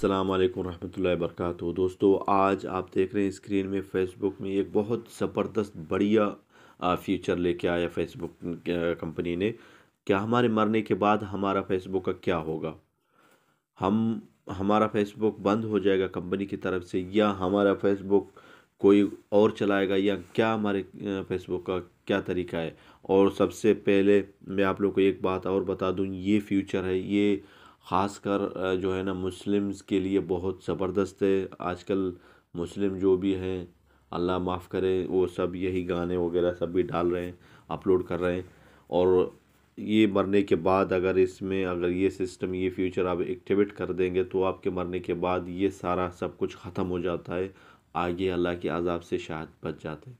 अस्सलाम वालेकुम रहमतुल्लाहि वबरकातुहू। दोस्तों, आज आप देख रहे हैं स्क्रीन में फेसबुक में एक बहुत ज़बरदस्त बढ़िया फीचर लेके आया फेसबुक कंपनी ने। क्या हमारे मरने के बाद हमारा फेसबुक का क्या होगा? हम हमारा फेसबुक बंद हो जाएगा कंपनी की तरफ से, या हमारा फेसबुक कोई और चलाएगा, या क्या हमारे फेसबुक का क्या तरीका है? और सबसे पहले मैं आप लोग को एक बात और बता दूं, ये फ्यूचर है, ये ख़ासकर जो है ना मुस्लिम्स के लिए बहुत ज़बरदस्त है। आजकल मुस्लिम जो भी हैं, अल्लाह माफ़ करे, वो सब यही गाने वगैरह सब भी डाल रहे हैं, अपलोड कर रहे हैं। और ये मरने के बाद अगर ये सिस्टम, ये फ्यूचर आप एक्टिवेट कर देंगे तो आपके मरने के बाद ये सारा सब कुछ ख़त्म हो जाता है। आगे अल्लाह के अज़ाब से शायद बच जाते हैं।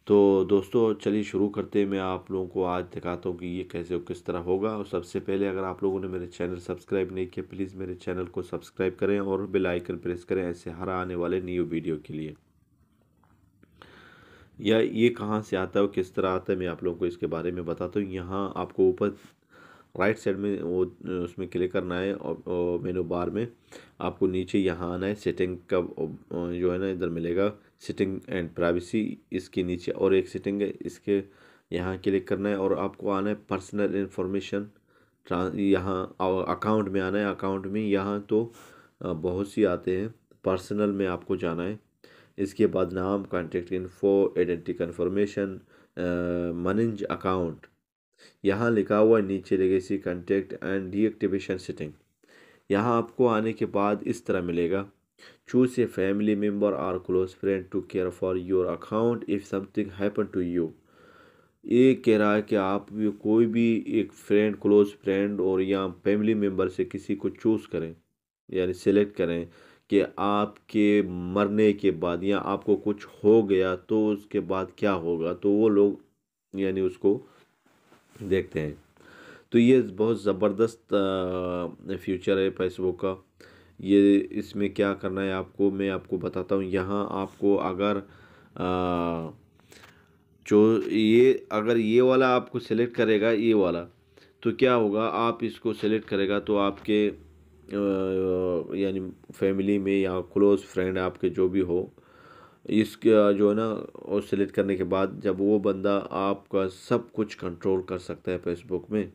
तो दोस्तों, चलिए शुरू करते हैं। मैं आप लोगों को आज दिखाता हूँ कि ये कैसे और किस तरह होगा। और सबसे पहले, अगर आप लोगों ने मेरे चैनल सब्सक्राइब नहीं किया, प्लीज़ मेरे चैनल को सब्सक्राइब करें और बेल आइकन प्रेस करें ऐसे हर आने वाले न्यू वीडियो के लिए। या ये कहाँ से आता है और किस तरह आता है, मैं आप लोगों को इसके बारे में बताता हूँ। यहाँ आपको ऊपर राइट साइड में वो उसमें क्लिक करना है, और मेनू बार में आपको नीचे यहाँ आना है। सेटिंग का जो है ना इधर मिलेगा, सेटिंग एंड प्राइवेसी, इसके नीचे और एक सेटिंग है, इसके यहाँ क्लिक करना है। और आपको आना है पर्सनल इन्फॉर्मेशन, यहाँ अकाउंट में आना है। अकाउंट में यहाँ तो बहुत सी आते हैं, पर्सनल में आपको जाना है। इसके बाद नाम, contact info, identity confirmation, manage account, यहाँ लिखा हुआ है नीचे legacy contact and deactivation setting. यहाँ आपको आने के बाद इस तरह मिलेगा, चूज ए फैमिली मेम्बर और close friend to care for your account if something happen to you. ये कह रहा है कि आप भी कोई भी एक फ्रेंड, क्लोज फ्रेंड और या फैमिली मेम्बर से किसी को चूज़ करें, यानी सेलेक्ट करें कि आपके मरने के बाद या आपको कुछ हो गया तो उसके बाद क्या होगा, तो वो लोग यानी उसको देखते हैं। तो ये बहुत ज़बरदस्त फ्यूचर है फेसबुक का। ये इसमें क्या करना है आपको, मैं आपको बताता हूँ। यहाँ आपको अगर जो ये अगर ये वाला आपको सेलेक्ट करेगा, ये वाला, तो क्या होगा, आप इसको सेलेक्ट करेगा तो आपके यानी फैमिली में या क्लोज फ्रेंड आपके जो भी हो, इसका जो है ना, और सेलेक्ट करने के बाद जब वो बंदा आपका सब कुछ कंट्रोल कर सकता है फेसबुक में,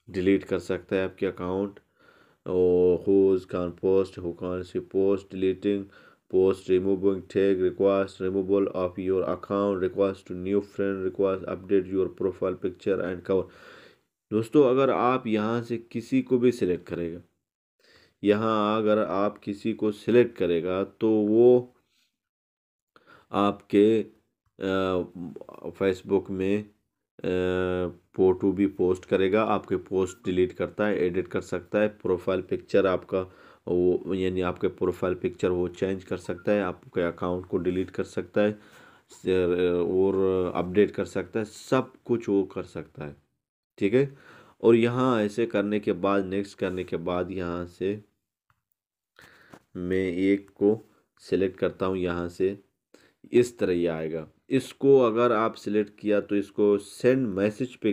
डिलीट कर सकता है आपके अकाउंट, और who's can post, who can see post, deleting post, removing tag, request removal of your account, request to new friend, request update your profile picture and cover। दोस्तों, अगर आप यहाँ से किसी को भी सिलेक्ट करेगा, यहाँ अगर आप किसी को सिलेक्ट करेगा तो वो आपके फेसबुक में फ़ोटो भी पोस्ट करेगा, आपके पोस्ट डिलीट करता है, एडिट कर सकता है, प्रोफाइल पिक्चर आपका वो यानी आपके प्रोफाइल पिक्चर वो चेंज कर सकता है, आपके अकाउंट को डिलीट कर सकता है, और अपडेट कर सकता है, सब कुछ वो कर सकता है। ठीक है। और यहाँ ऐसे करने के बाद, नेक्स्ट करने के बाद, यहाँ से मैं एक को सिलेक्ट करता हूँ। यहाँ से इस तरह ये आएगा। इसको अगर आप सिलेक्ट किया तो इसको सेंड मैसेज पे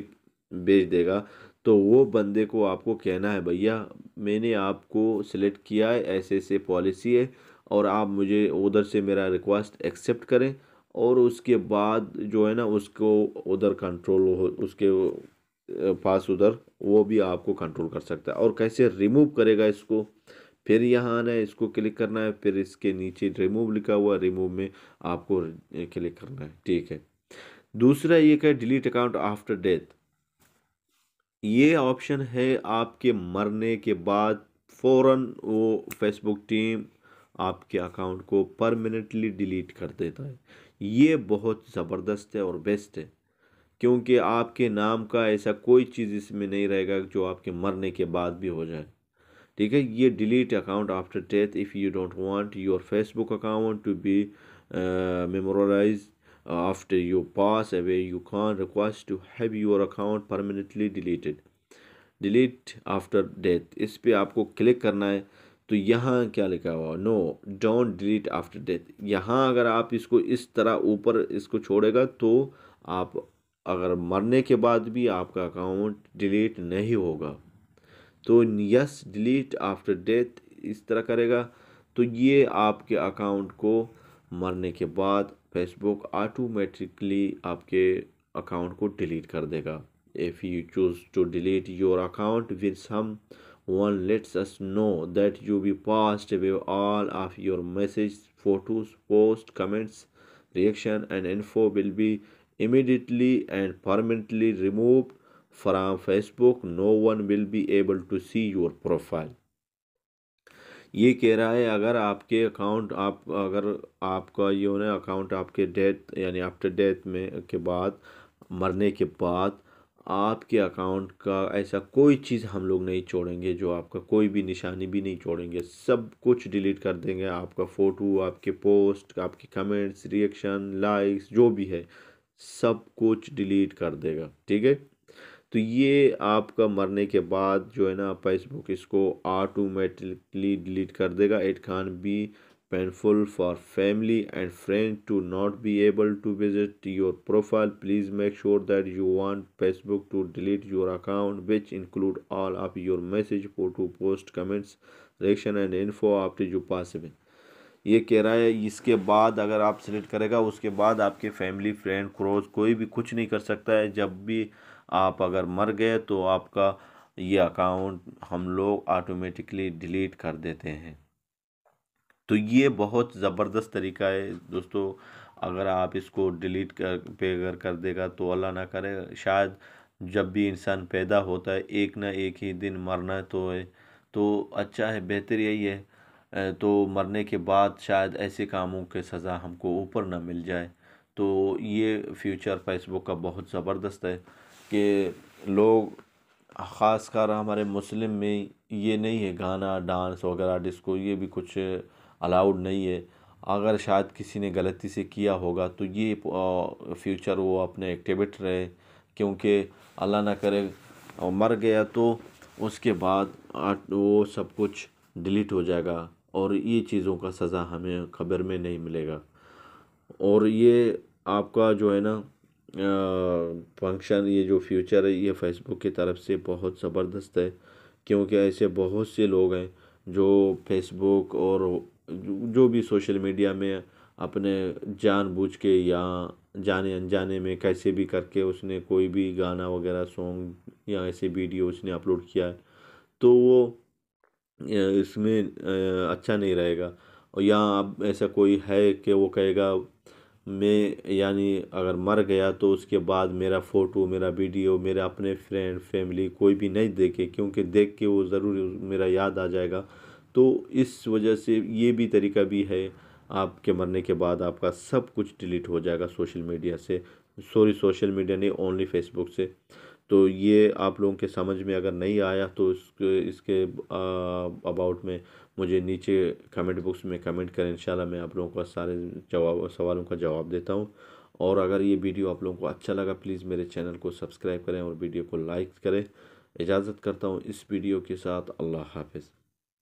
भेज देगा। तो वो बंदे को आपको कहना है, भैया मैंने आपको सिलेक्ट किया है, ऐसे ऐसे पॉलिसी है, और आप मुझे उधर से मेरा रिक्वेस्ट एक्सेप्ट करें। और उसके बाद जो है ना, उसको उधर कंट्रोल हो, उसके पास उधर वो भी आपको कंट्रोल कर सकता है। और कैसे रिमूव करेगा इसको, फिर यहाँ आना है, इसको क्लिक करना है, फिर इसके नीचे रिमूव लिखा हुआ है, रिमूव में आपको क्लिक करना है। ठीक है। दूसरा ये क्या, डिलीट अकाउंट आफ्टर डेथ। ये ऑप्शन है आपके मरने के बाद फौरन वो फेसबुक टीम आपके अकाउंट को परमानेंटली डिलीट कर देता है। ये बहुत ज़बरदस्त है और बेस्ट है, क्योंकि आपके नाम का ऐसा कोई चीज़ इसमें नहीं रहेगा जो आपके मरने के बाद भी हो जाए। ठीक है। ये delete account after death, if you don't want your Facebook account to be memorize after you pass away, you can request to have your account permanently deleted. Delete after death, इस पे आपको क्लिक करना है। तो यहाँ क्या लिखा हुआ, no don't delete after death. यहाँ अगर आप इसको इस तरह ऊपर इसको छोड़ेगा तो आप अगर मरने के बाद भी आपका अकाउंट डिलीट नहीं होगा। तो यस, डिलीट आफ्टर डेथ, इस तरह करेगा तो ये आपके अकाउंट को मरने के बाद फेसबुक ऑटोमेटिकली आपके अकाउंट को डिलीट कर देगा। If you choose to delete your account with some one lets us know that you be passed away all of your messages, photos, posts, comments, reaction and info will be immediately and permanently removed from Facebook. No one will be able to see your profile. ये कह रहा है अगर आपके account आप अगर आपका ये ना अकाउंट आपके डेथ यानी आफ्टर डेथ में के बाद मरने के बाद आपके अकाउंट का ऐसा कोई चीज़ हम लोग नहीं छोड़ेंगे, जो आपका कोई भी निशानी भी नहीं छोड़ेंगे, सब कुछ डिलीट कर देंगे। आपका फ़ोटो, आपके पोस्ट, आपके कमेंट्स, रिएक्शन, लाइक्स जो भी है सब कुछ डिलीट कर देगा। ठीक है, तो ये आपका मरने के बाद जो है ना फेसबुक इसको ऑटोमेटिकली डिलीट कर देगा। It can be painful for family and friend to not be able to visit your profile. Please make sure that you want Facebook to delete your account which include all of your message, photo, post, comments, reaction and info after you pass away. ये कह रहा है इसके बाद अगर आप select करेगा उसके बाद आपके फैमिली, फ्रेंड, क्लोज कोई भी कुछ नहीं कर सकता है। जब भी आप अगर मर गए तो आपका ये अकाउंट हम लोग ऑटोमेटिकली डिलीट कर देते हैं। तो ये बहुत ज़बरदस्त तरीका है दोस्तों। अगर आप इसको डिलीट अगर कर देगा तो अल्लाह ना करे, शायद जब भी इंसान पैदा होता है एक ना एक ही दिन मरना तो है, तो अच्छा है, बेहतर यही है तो मरने के बाद शायद ऐसे कामों के सज़ा हमको ऊपर ना मिल जाए। तो ये फ्यूचर फेसबुक का बहुत ज़बरदस्त है कि लोग ख़ासकर हमारे मुस्लिम में ये नहीं है, गाना, डांस वगैरह, डिस्को ये भी कुछ अलाउड नहीं है। अगर शायद किसी ने गलती से किया होगा तो ये फ्यूचर वो अपने एक्टिवेट रहे, क्योंकि अल्लाह ना करे मर गया तो उसके बाद वो सब कुछ डिलीट हो जाएगा और ये चीज़ों का सज़ा हमें खबर में नहीं मिलेगा। और ये आपका जो है ना फंक्शन, ये जो फ्यूचर है ये फेसबुक की तरफ से बहुत ज़बरदस्त है, क्योंकि ऐसे बहुत से लोग हैं जो फेसबुक और जो भी सोशल मीडिया में अपने जानबूझ के या जाने अनजाने में कैसे भी करके उसने कोई भी गाना वगैरह, सॉन्ग या ऐसे वीडियो उसने अपलोड किया है तो वो इसमें अच्छा नहीं रहेगा। और यहाँ अब ऐसा कोई है कि वो कहेगा मैं यानी अगर मर गया तो उसके बाद मेरा फ़ोटो, मेरा वीडियो, मेरा अपने फ्रेंड, फैमिली कोई भी नहीं देखे, क्योंकि देख के वो ज़रूर मेरा याद आ जाएगा। तो इस वजह से ये भी तरीका भी है, आपके मरने के बाद आपका सब कुछ डिलीट हो जाएगा सोशल मीडिया से, सॉरी सोशल मीडिया नहीं, ओनली फेसबुक से। तो ये आप लोगों के समझ में अगर नहीं आया तो इसके अबाउट में मुझे नीचे कमेंट बॉक्स में कमेंट करें, इंशाल्लाह मैं आप लोगों का सारे सवालों का जवाब देता हूँ। और अगर ये वीडियो आप लोगों को अच्छा लगा प्लीज़ मेरे चैनल को सब्सक्राइब करें और वीडियो को लाइक करें। इजाज़त करता हूँ इस वीडियो के साथ, अल्लाह हाफ़िज़।